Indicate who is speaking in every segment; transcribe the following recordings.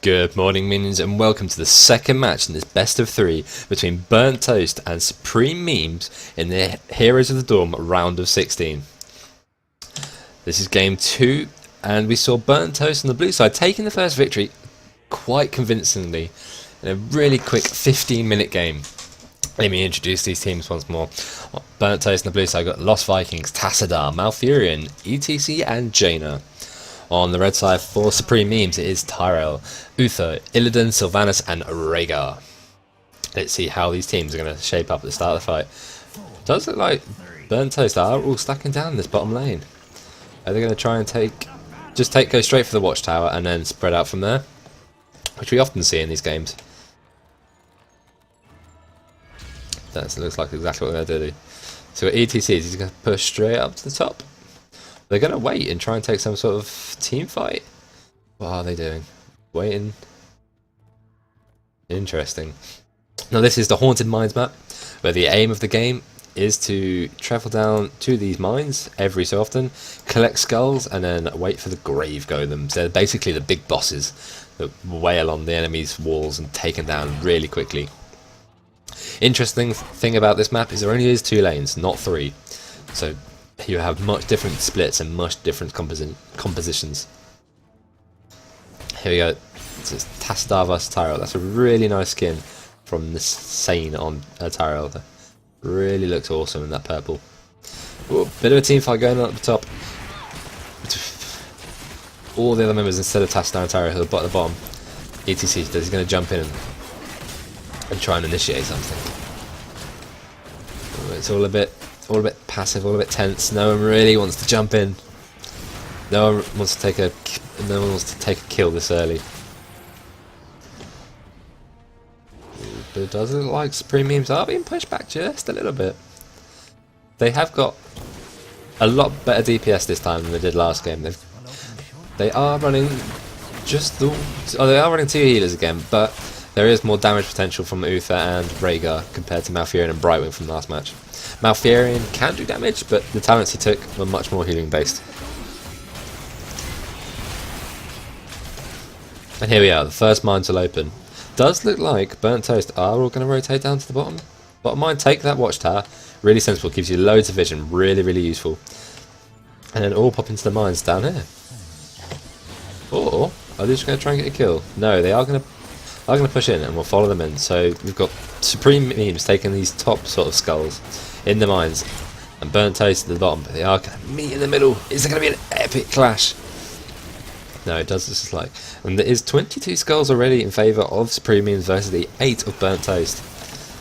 Speaker 1: Good morning, minions, and welcome to the second match in this best of three between Burnt Toast and Supreme Memes in the Heroes of the Dorm round of 16. This is game 2, and we saw Burnt Toast on the blue side taking the first victory quite convincingly in a really quick 15-minute game. Let me introduce these teams once more. Burnt Toast on the blue side got Lost Vikings, Tassadar, Malfurion, ETC, and Jaina. On the red side for Supreme Memes, it is Tyrell, Uther, Illidan, Sylvanas, and Rhaegar. Let's see how these teams are going to shape up at the start of the fight. It does look like Burnt Toast are all stacking down in this bottom lane. Are they going to try and go straight for the watchtower and then spread out from there? Which we often see in these games. That looks like exactly what they're going to do. So ETC is going to push straight up to the top. They're going to wait and try and take some sort of team fight. What are they doing? Waiting. Interesting. Now this is the Haunted Mines map, where the aim of the game is to travel down to these mines every so often, collect skulls, and then wait for the grave golems. They're basically the big bosses that wail on the enemy's walls and take them down really quickly. Interesting thing about this map is there only is 2 lanes, not 3. So you have much different splits and much different compositions. Here we go. This is Tassadar vs Tyrell. That's a really nice skin from this Sane on Tyrell. Really looks awesome in that purple. Ooh, bit of a team fight going on at the top. All the other members instead of Tassadar and Tyrell who are at the bottom. ETC, is he going to jump in and try and initiate something? Ooh, it's all a bit passive, all a bit tense. No one really wants to jump in. No one wants to take a kill this early. But it does look like Supreme Memes are being pushed back just a little bit. They have got a lot better DPS this time than they did last game. They are running they are running 2 healers again, but there is more damage potential from Uther and Rhaegar compared to Malfurion and Brightwing from last match. Malfurion can do damage, but the talents he took were much more healing based. And here we are, the first mines will open. Does look like Burnt Toast are all going to rotate down to the bottom mine, take that watchtower. Really sensible, gives you loads of vision, really useful. And then all pop into the mines down here. Or are they just going to try and get a kill? No, they are going to push in, and we'll follow them in. So we've got Supreme Memes taking these top sort of skulls in the mines, and Burnt Toast at the bottom, but they are going to meet in the middle. Is there going to be an epic clash? No, it does. This is like, and there is 22 skulls already in favour of Supreme Memes versus the 8 of Burnt Toast.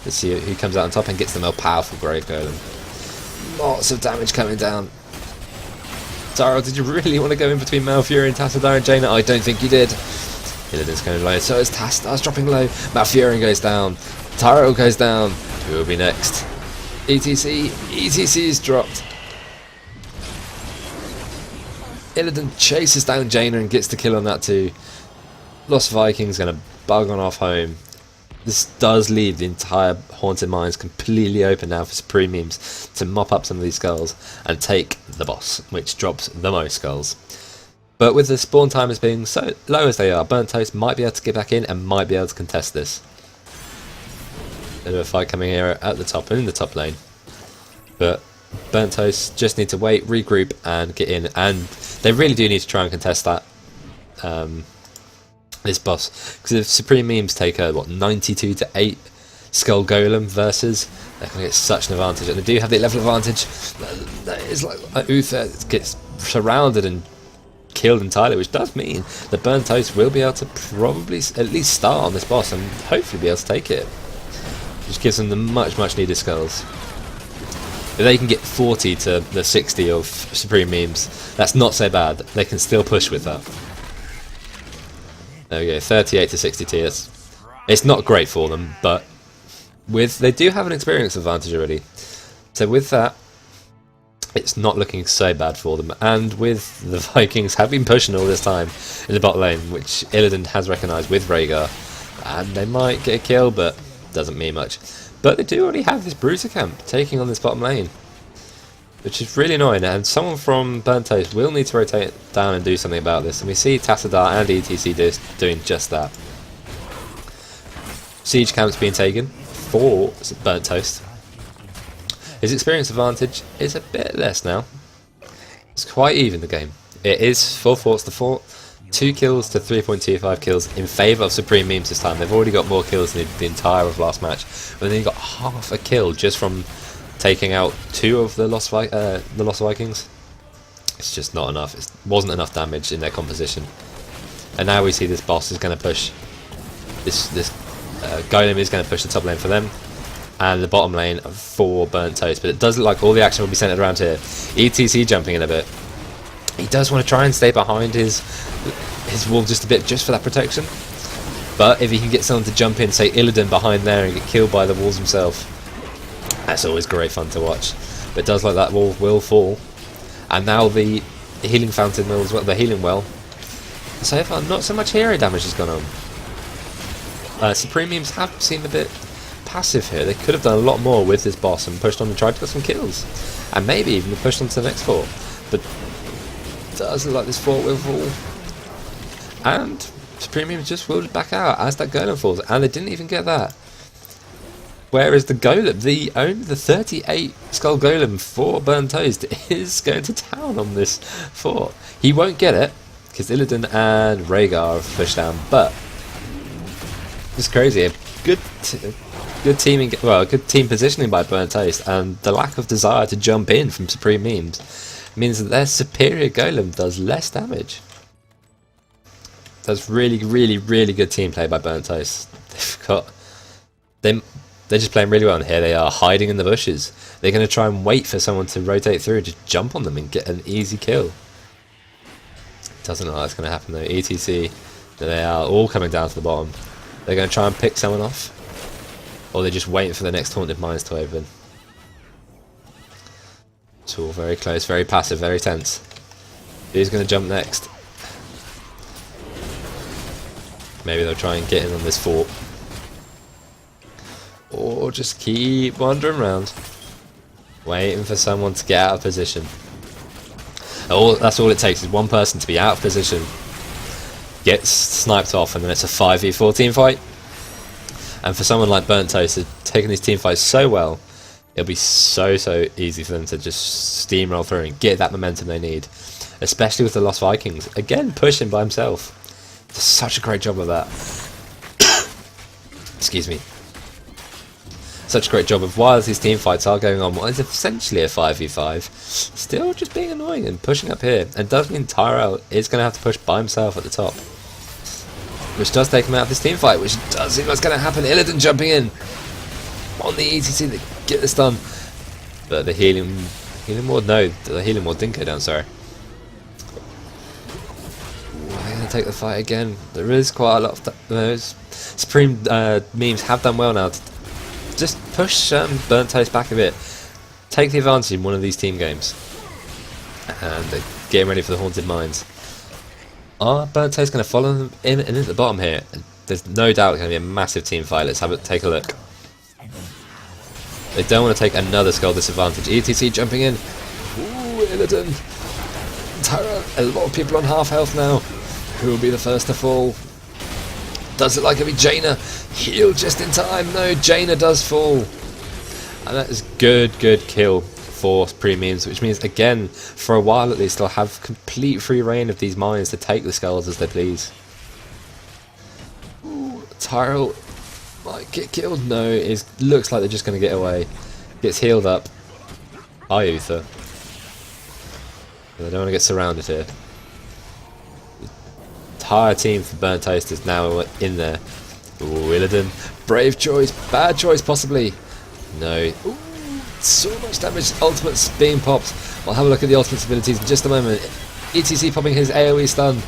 Speaker 1: Let's see who comes out on top and gets the more powerful Grave Golem. Lots of damage coming down. Tyrell, did you really want to go in between Malfurion, Tassadar, and Jaina? I don't think you did. Illidan's going low, so is Tassadar's dropping low. Malfurion goes down. Tyrell goes down. Who will be next? ETC is dropped. Illidan chases down Jaina and gets the kill on that too. Lost Vikings going to bug on off home. This does leave the entire Haunted Mines completely open now for Supreme Memes to mop up some of these skulls and take the boss, which drops the most skulls. But with the spawn timers being so low as they are, Burnt Toast might be able to get back in and might be able to contest this. Bit of a fight coming here at the top and in the top lane. But Burnt Toast just need to wait, regroup, and get in. And they really do need to try and contest that this boss. Because if Supreme Memes take a 92 to 8 Skull Golem versus, they're going to get such an advantage. And they do have the level advantage. That is like Uther gets surrounded and killed entirely, which does mean that Burnt Toast will be able to probably at least start on this boss and hopefully be able to take it. Which gives them the much needed skulls. If they can get 40 to the 60 of Supreme Memes, that's not so bad. They can still push with that. There we go, 38 to 60 tiers. It's not great for them, but they do have an experience advantage already. So with that, it's not looking so bad for them. And with the Vikings have been pushing all this time in the bot lane, which Illidan has recognised with Rhaegar, and they might get a kill, but doesn't mean much. But they do already have this Bruiser camp taking on this bottom lane. which is really annoying, and someone from Burnt Toast will need to rotate down and do something about this, and we see Tassadar and ETC doing just that. Siege camps being taken for Burnt Toast. His experience advantage is a bit less now. It's quite even, the game. It is 4 forts to 4, 2 kills to 3.25 kills in favour of Supreme Memes this time. They've already got more kills than the entire of last match, but then he got half a kill just from taking out 2 of the Lost Vikings. It's just not enough. It wasn't enough damage in their composition. And now we see this boss is going to push. This Golem is going to push the top lane for them, and the bottom lane for Burnt Toast. But it does look like all the action will be centered around here. ETC jumping in a bit. He does want to try and stay behind his wall just a bit, just for that protection. But if he can get someone to jump in, say Illidan behind there, and get killed by the walls himself, that's always great fun to watch. But it does look like that wall will fall. And now the healing fountain will as well, the healing well. So far, not so much hero damage has gone on. Supreme Memes have seemed a bit passive here. They could have done a lot more with this boss and pushed on and tried to get some kills. And maybe even pushed on to the next fort. But it does look like this fort will fall. And Supreme Memes just willed it back out as that golem falls. And they didn't even get that. Whereas the golem, the 38 skull golem for Burnt Toast is going to town on this fort. He won't get it because Illidan and Rhaegar have pushed down, but it's crazy. A good teaming, well, good team positioning by Burnt Toast, and the lack of desire to jump in from Supreme Memes means that their superior golem does less damage. That's really, really, really good team play by Burnt Toast. They're just playing really well, and here they are hiding in the bushes. They're going to try and wait for someone to rotate through and just jump on them and get an easy kill. Doesn't look like that's going to happen though. ETC, they are all coming down to the bottom. They're going to try and pick someone off, or they're just waiting for the next Haunted Mines to open. It's all very close, very passive, very tense. Who's going to jump next? Maybe they'll try and get in on this fort. Or just keep wandering around, waiting for someone to get out of position. That's all it takes, is one person to be out of position, gets sniped off, and then it's a 5v4 team fight. And for someone like Burnt Toast, taking these team fights so well, it'll be so easy for them to just steamroll through and get that momentum they need. Especially with the Lost Vikings, again pushing by himself. Does such a great job of that. Excuse me. Such a great job of, while these team fights are going on, what is essentially a 5v5, still just being annoying and pushing up here. And does mean Tyrell is going to have to push by himself at the top, which does take him out of this team fight, which does seem what's going to happen. Illidan jumping in on the ETC to get this done, but the healing ward, no, the healing ward didn't go down, sorry. They're going to take the fight again. There is quite a lot of those Supreme Memes have done well now to just push Burnt Toast back a bit, take the advantage in one of these team games, and they're getting ready for the Haunted Mines. Are Burnt Toast going to follow them in and into the bottom here? There's no doubt it's going to be a massive team fight. Let's take a look. They don't want to take another skull disadvantage. ETC jumping in. Ooh, Illidan. Tara, a lot of people on half health now. Who will be the first to fall? Does it like it'll be Jaina? Heal just in time. No, Jaina does fall. And that is good kill for Supreme Memes, which means, again, for a while at least, they'll have complete free reign of these mines to take the skulls as they please. Ooh, Tyrell might get killed. No, it looks like they're just going to get away. Gets healed up. Iuther. They don't want to get surrounded here. Entire team for Burnt Toast is now in there. Ooh, Illidan. Brave choice, bad choice possibly. No. Ooh, so much damage. Ultimate's being popped. We'll have a look at the ultimate's abilities in just a moment. ETC popping his AoE stun.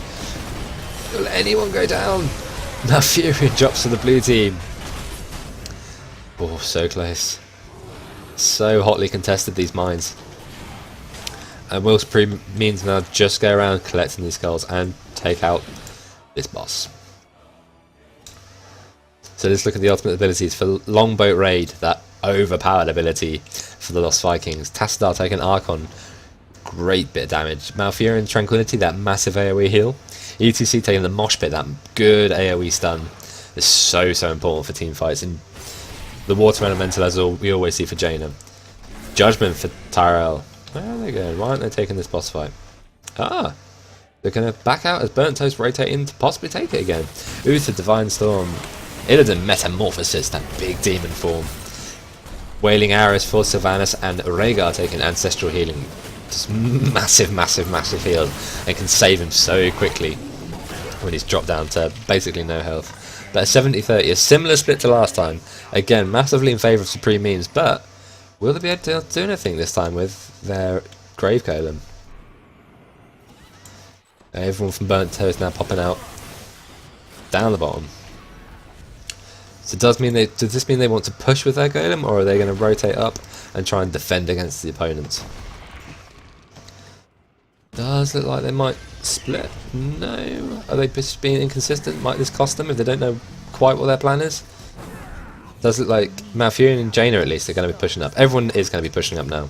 Speaker 1: Will anyone go down? Now Fury drops for the blue team. Oh, so close. So hotly contested, these mines. And will Supreme Memes now just go around collecting these skulls and take out this boss. So let's look at the ultimate abilities for Longboat Raid. That overpowered ability for the Lost Vikings. Tassadar taking Archon, great bit of damage. Malfurion Tranquility, that massive AoE heal. ETC taking the Mosh Pit, that good AoE stun. Is so important for team fights. And the Water Elemental, as we always see for Jaina. Judgment for Tyrell. Where are they going? Why aren't they taking this boss fight? Ah! They're going to back out as Burnt Toast rotating to possibly take it again. Uther Divine Storm. Illidan Metamorphosis, that big demon form. Wailing Arrows for Sylvanas, and Rhaegar taking Ancestral Healing. Just massive heal, and can save him so quickly when he's dropped down to basically no health. But a 70-30, a similar split to last time. Again, massively in favour of Supreme Memes, but will they be able to do anything this time with their Grave Golem? Everyone from Burnt Toast now popping out down the bottom. So does this mean they want to push with their Golem, or are they going to rotate up and try and defend against the opponents? Does look like they might split. No. Are they just being inconsistent? Might this cost them if they don't know quite what their plan is? Does look like Malfurion and Jaina at least are going to be pushing up. Everyone is going to be pushing up now.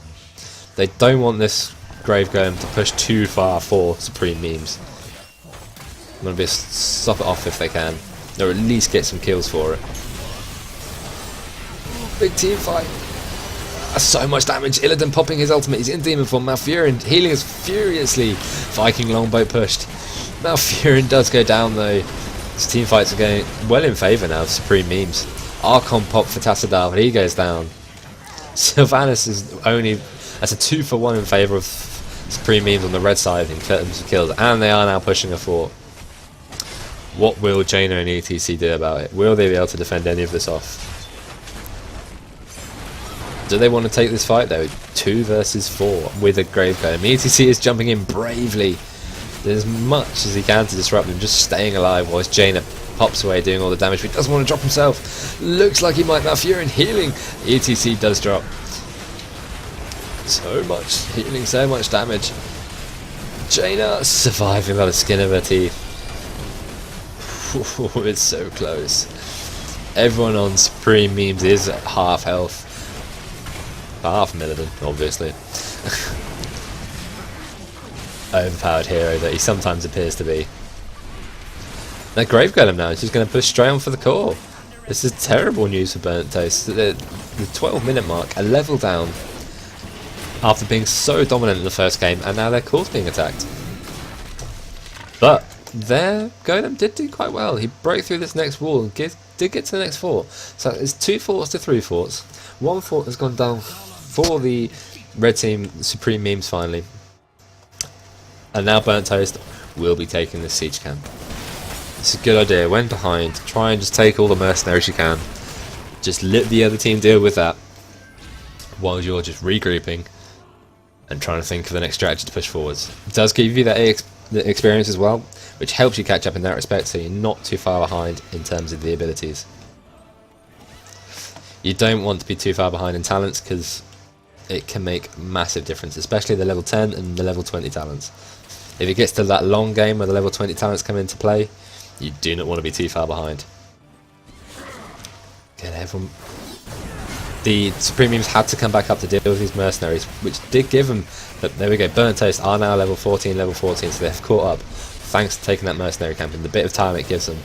Speaker 1: They don't want this Grave Golem to push too far for Supreme Memes. I'm going to stop it off if they can, or at least get some kills for it. Big team fight. So much damage. Illidan popping his ultimate. He's in demon form. Malfurion healing us furiously. Viking longbow pushed. Malfurion does go down though. His team fights are going well in favour now of Supreme Memes. Archon pop for Tassadar, but he goes down. Sylvanas is only... That's a 2-for-1 in favour of Supreme Memes on the red side in terms of kills. And they are now pushing a fort. What will Jaina and ETC do about it? Will they be able to defend any of this off? Do they want to take this fight though? 2 versus 4 with a Grave Golem. ETC is jumping in bravely. Doing as much as he can to disrupt them, just staying alive whilst Jaina pops away doing all the damage, but he doesn't want to drop himself. Looks like he might. Malfurion healing. ETC does drop. So much healing, so much damage. Jaina surviving by the skin of her teeth. Ooh, it's so close. Everyone on Supreme Memes is at half health. Half Illidan, obviously. Overpowered hero that he sometimes appears to be. That Grave Golem now is just going to push straight on for the core. This is terrible news for Burnt Toast. The 12-minute mark, a level down after being so dominant in the first game, and now their core's being attacked. But their Golem did do quite well. He broke through this next wall and did get to the next fort. So it's 2 forts to 3 forts. 1 fort has gone down for the red team Supreme Memes finally. And now Burnt Toast will be taking this siege camp. It's a good idea. When behind, try and just take all the mercenaries you can. Just let the other team deal with that while you're just regrouping and trying to think of the next strategy to push forwards. It does give you that experience as well, which helps you catch up in that respect, so you're not too far behind in terms of the abilities. You don't want to be too far behind in talents because it can make massive difference, especially the level 10 and the level 20 talents. If it gets to that long game where the level 20 talents come into play, you do not want to be too far behind. Get everyone. The Supreme Memes had to come back up to deal with these mercenaries, which did give them, but there we go, Burnt Toast are now level 14, so they've caught up, thanks to taking that mercenary camp and the bit of time it gives them.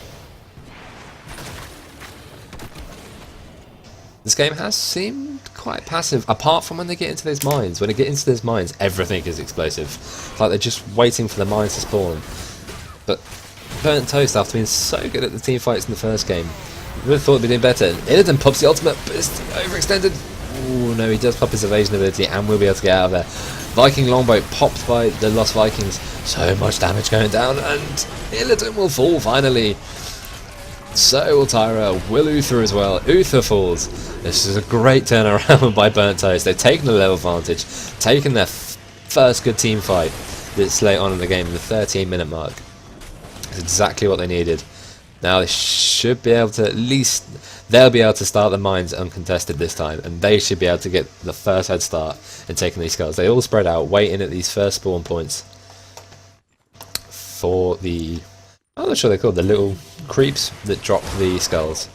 Speaker 1: This game has seemed quite passive, apart from when they get into those mines. When they get into those mines, everything is explosive. It's like they're just waiting for the mines to spawn. But Burnt Toast, after being so good at the team fights in the first game, I would have thought they'd be doing better. Illidan pops the ultimate, but it's overextended. Oh no, he does pop his evasion ability and will be able to get out of there. Viking longbow popped by the Lost Vikings. So much damage going down, and Illidan will fall finally. So will Tyra, will Uther as well. Uther falls. This is a great turnaround by Burnt Toast. They've taken the level advantage, taken their first good team fight that's late on in the game in the 13-minute mark. It's exactly what they needed. Now they should be able to, at least they'll be able to start the mines uncontested this time, and they should be able to get the first head start in taking these skulls. They all spread out, waiting at these first spawn points for the, I'm not sure they're called, the little creeps that drop the skulls.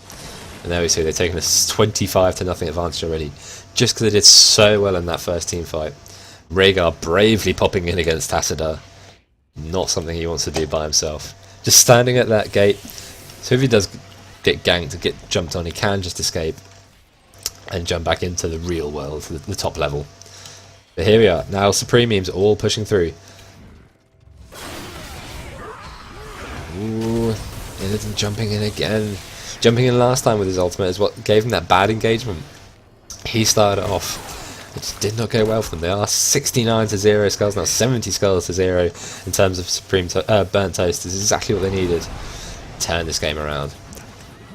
Speaker 1: And there we see they've taken a 25-0 advantage already, just because they did so well in that first team fight. Rhaegar bravely popping in against Tassadar. Not something he wants to do by himself. Just standing at that gate. So if he does get ganked or get jumped on, he can just escape and jump back into the real world, the top level. But here we are. Now Supreme Memes all pushing through. Ooh, Illidan jumping in again. Jumping in last time with his ultimate is what gave him that bad engagement. He started off. It just did not go well for them. They are 69-0 skulls now, 70 skulls to 0 in terms of Burnt Toast. This is exactly what they needed. Turn this game around.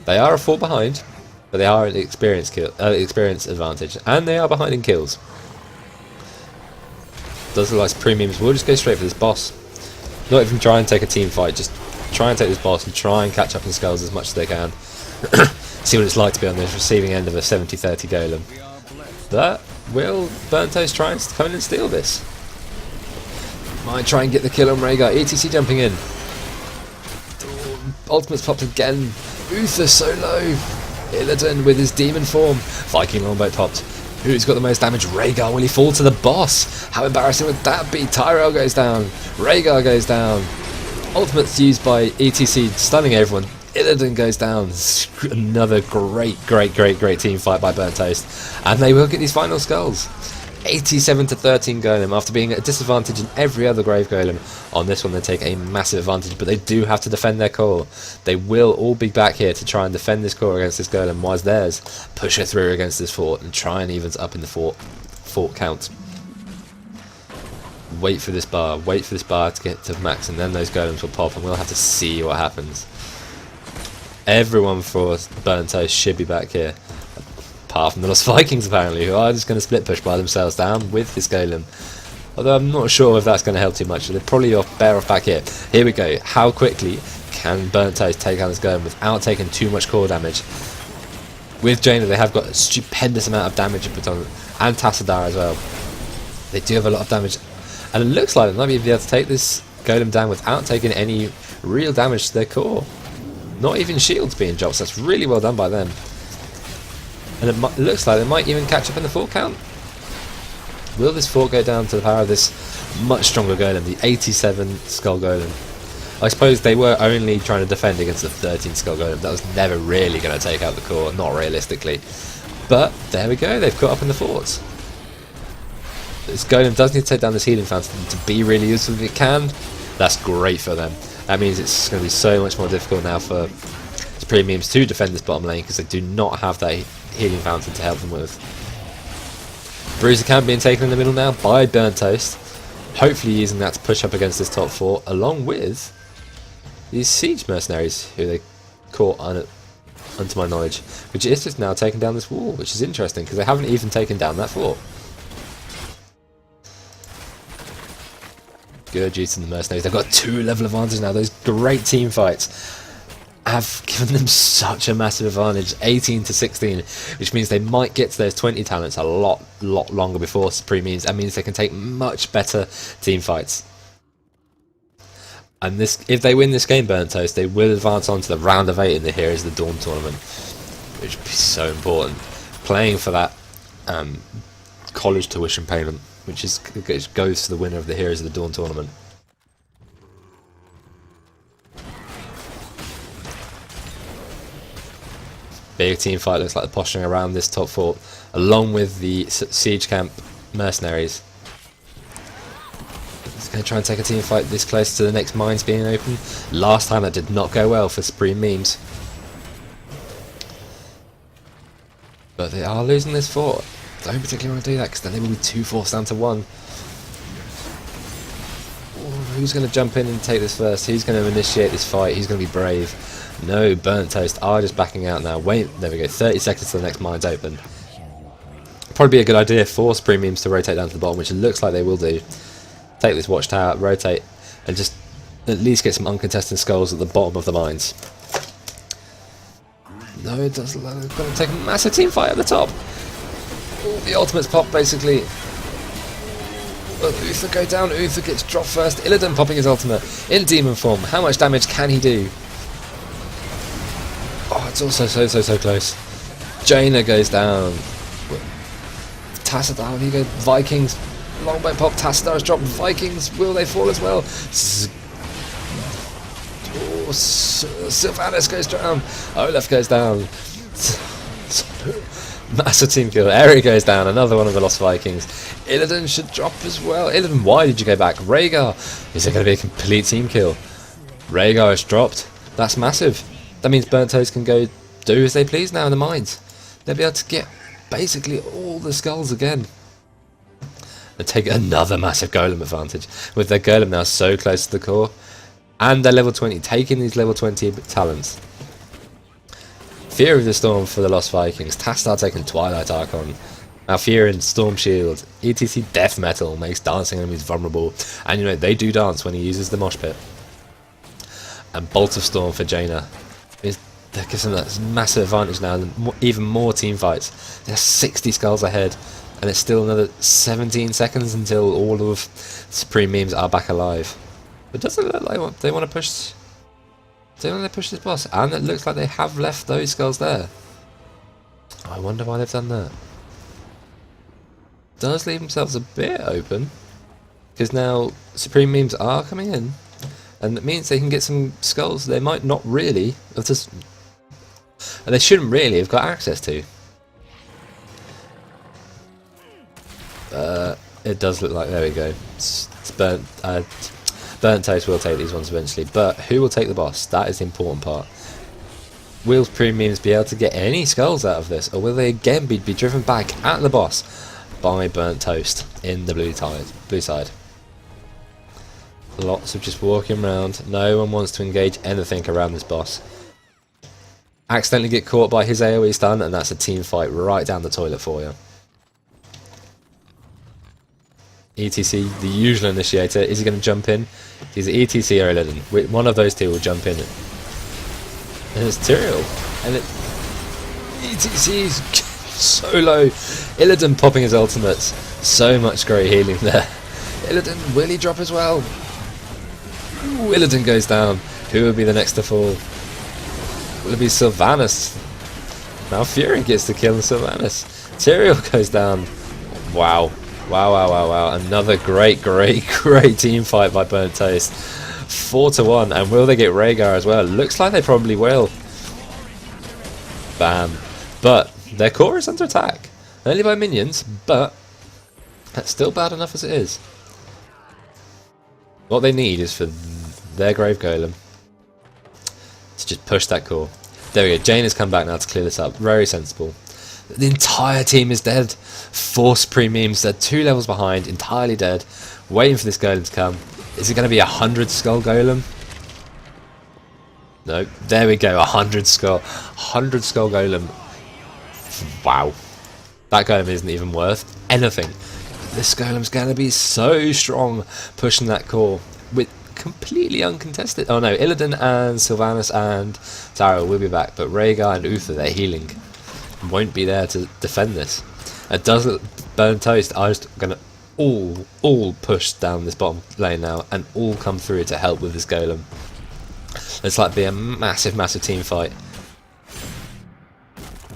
Speaker 1: They are a 4 behind, but they are at the experience advantage, and they are behind in kills. Does look like Supreme Memes will just go straight for this boss. Not even try and take a team fight, just try and take this boss and try and catch up in skulls as much as they can. See what it's like to be on the receiving end of a 70-30 golem. But will Burnt Toast try and come in and steal this? Might try and get the kill on Rhaegar. ETC jumping in. Ultimate's popped again. Uther so low. Illidan with his demon form. Viking longbow popped. Who's got the most damage? Rhaegar. Will he fall to the boss? How embarrassing would that be? Tyrell goes down. Rhaegar goes down. Ultimate's used by ETC, stunning everyone. Illidan goes down. Another great team fight by Burnt Toast. And they will get these final skulls. 87-13 golem. After being at a disadvantage in every other grave golem, on this one they take a massive advantage, but they do have to defend their core. They will all be back here to try and defend this core against this golem, whilst theirs push her through against this fort and try and even up in the fort count. Wait for this bar to get to max, and then those golems will pop and we'll have to see what happens. Everyone for Burnt Toast should be back here, apart from the Lost Vikings apparently, who are just going to split push by themselves down with this golem. Although I'm not sure if that's going to help too much, so they're probably better off back here. Here we go. How quickly can Burnt Toast take out this golem without taking too much core damage? With Jaina they have got a stupendous amount of damage put on, and Tassadar as well. They do have a lot of damage, and it looks like they might be able to take this golem down without taking any real damage to their core. Not even shields being dropped, so that's really well done by them. And it looks like they might even catch up in the fort count. Will this fort go down to the power of this much stronger golem, the 87 skull golem? I suppose they were only trying to defend against the 13 skull golem. That was never really going to take out the core, not realistically. But there we go, they've caught up in the forts. This golem does need to take down this healing fountain to be really useful if it can. That's great for them. That means it's going to be so much more difficult now for Supreme Memes to defend this bottom lane, because they do not have that healing fountain to help them with. Bruiser camp being taken in the middle now by Burnt Toast, hopefully using that to push up against this top fort, along with these siege mercenaries who they caught unto my knowledge, which is just now taking down this wall, which is interesting because they haven't even taken down that fort. Good use in the mercenaries. They've got 2 level advantage now. Those great team fights have given them such a massive advantage, 18-16, which means they might get to those 20 talents a lot longer before Supreme Memes. That means they can take much better team fights. And this, if they win this game, Burnt Toast, they will advance on to the round of 8 in the Heroes of the Dawn tournament, which would be so important. Playing for that college tuition payment, which goes to the winner of the Heroes of the Dawn tournament. Big team fight, looks like they're posturing around this top fort, along with the siege camp mercenaries. It's going to try and take a team fight this close to the next mines being open. Last time that did not go well for Supreme Memes. But they are losing this fort. Don't particularly want to do that, because then they will be 2 forts down to 1. Ooh, who's going to jump in and take this first? Who's going to initiate this fight? Who's going to be brave? No, Burnt Toast are just backing out now. Wait, there we go, 30 seconds till the next mine's open. Probably be a good idea for Supreme Memes to rotate down to the bottom, which it looks like they will do. Take this watchtower, rotate, and just at least get some uncontested skulls at the bottom of the mines. No, it doesn't. They're going to take a massive team fight at the top. Ooh, the ultimates pop, basically. Will Uther go down? Uther gets dropped first. Illidan popping his ultimate in demon form. How much damage can he do? Oh, it's also so close. Jaina goes down. Tassadar, here you go. Vikings. Longbow pop. Tassadar's dropped. Vikings, will they fall as well? Oh, Sylvanas goes down. Olaf goes down. Massive team kill. Eri goes down. Another one of the lost Vikings. Illidan should drop as well. Illidan, why did you go back? Rhaegar. Is it going to be a complete team kill? Rhaegar has dropped. That's massive. That means Burnt Toast can go do as they please now in the mines. They'll be able to get basically all the skulls again. And take another massive golem advantage. With their golem now so close to the core. And they're level 20. Taking these level 20 talents. Fear of the Storm for the Lost Vikings. Tastar taking Twilight Archon. Malfurion, Storm Shield. ETC Death Metal makes dancing enemies vulnerable. And you know, they do dance when he uses the Mosh Pit. And Bolt of Storm for Jaina. That gives them that massive advantage now. And even more team fights. They're 60 skulls ahead. And it's still another 17 seconds until all of Supreme Memes are back alive. But doesn't it look like they want to push... They want to push this boss, and it looks like they have left those skulls there. I wonder why they've done that. Does leave themselves a bit open, because now Supreme Memes are coming in, and it means they can get some skulls they might not really, and they shouldn't really have got access to. It does look like, there we go. It's burnt. Burnt Toast will take these ones eventually, but who will take the boss? That is the important part. Will Supreme Memes be able to get any skulls out of this, or will they again be driven back at the boss by Burnt Toast in the blue side? Lots of just walking around. No one wants to engage anything around this boss. Accidentally get caught by his AoE stun, and that's a team fight right down the toilet for you. ETC, the usual initiator, is he going to jump in? He's ETC or Illidan. One of those two will jump in. And it's Tyrael. And ETC's so low. Illidan popping his ultimates. So much great healing there. Illidan, will he drop as well? Ooh, Illidan goes down. Who will be the next to fall? Will it be Sylvanas? Now Fury gets the kill on Sylvanas. Tyrael goes down. Wow. Wow. Another great team fight by Burnt Toast. 4-1. And will they get Rhaegar as well? Looks like they probably will. Bam. But their core is under attack. Only by minions, but that's still bad enough as it is. What they need is for their Grave Golem to just push that core. There we go. Jane has come back now to clear this up. Very sensible. The entire team is dead. 4 Supreme Memes, they're 2 levels behind, entirely dead, waiting for this golem to come. Is it going to be 100 skull golem? No, there we go, 100 skull golem. Wow, that golem isn't even worth anything. This golem's going to be so strong, pushing that core with completely uncontested. Oh no, Illidan and Sylvanas and Tyrael will be back, but Rhaegar and Uther, they're healing. Won't be there to defend this. It doesn't. Burnt Toast are just gonna all push down this bottom lane now and all come through to help with this golem. It's like be a massive team fight.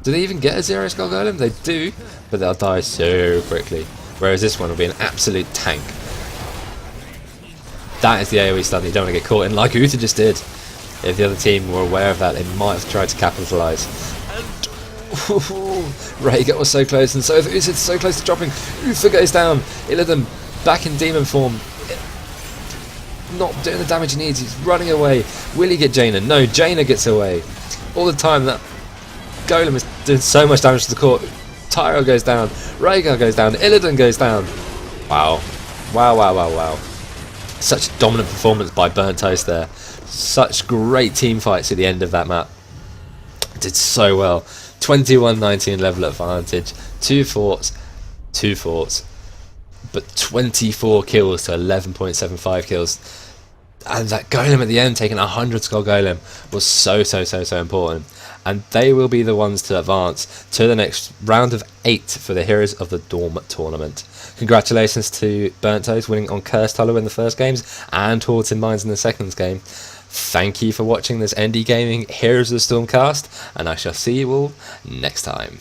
Speaker 1: Do they even get a 0 skull golem? They do, but they'll die so quickly. Whereas this one will be an absolute tank. That is the AoE stun you don't want to get caught in, like Uther just did. If the other team were aware of that, they might have tried to capitalise. Rhaegar was so close, and so Uther so close to dropping. Uther goes down. Illidan back in demon form, not doing the damage he needs. He's running away. Will he get Jaina? No, Jaina gets away. All the time that golem is doing so much damage to the core. Tyrael goes down. Rhaegar goes down. Illidan goes down. Wow. Such a dominant performance by Burnt Toast there. Such great team fights at the end of that map. Did so well. 21-19 level advantage, 2 forts, but 24 kills to 11.75 kills. And that golem at the end, taking 100 skull golem, was so important. And they will be the ones to advance to the next round of 8 for the Heroes of the Dorm tournament. Congratulations to Burnt Toast winning on Cursed Hollow in the first games and Haunted Mines in the second game. Thank you for watching this EndeeGaming Heroes of the Storm cast, and I shall see you all next time.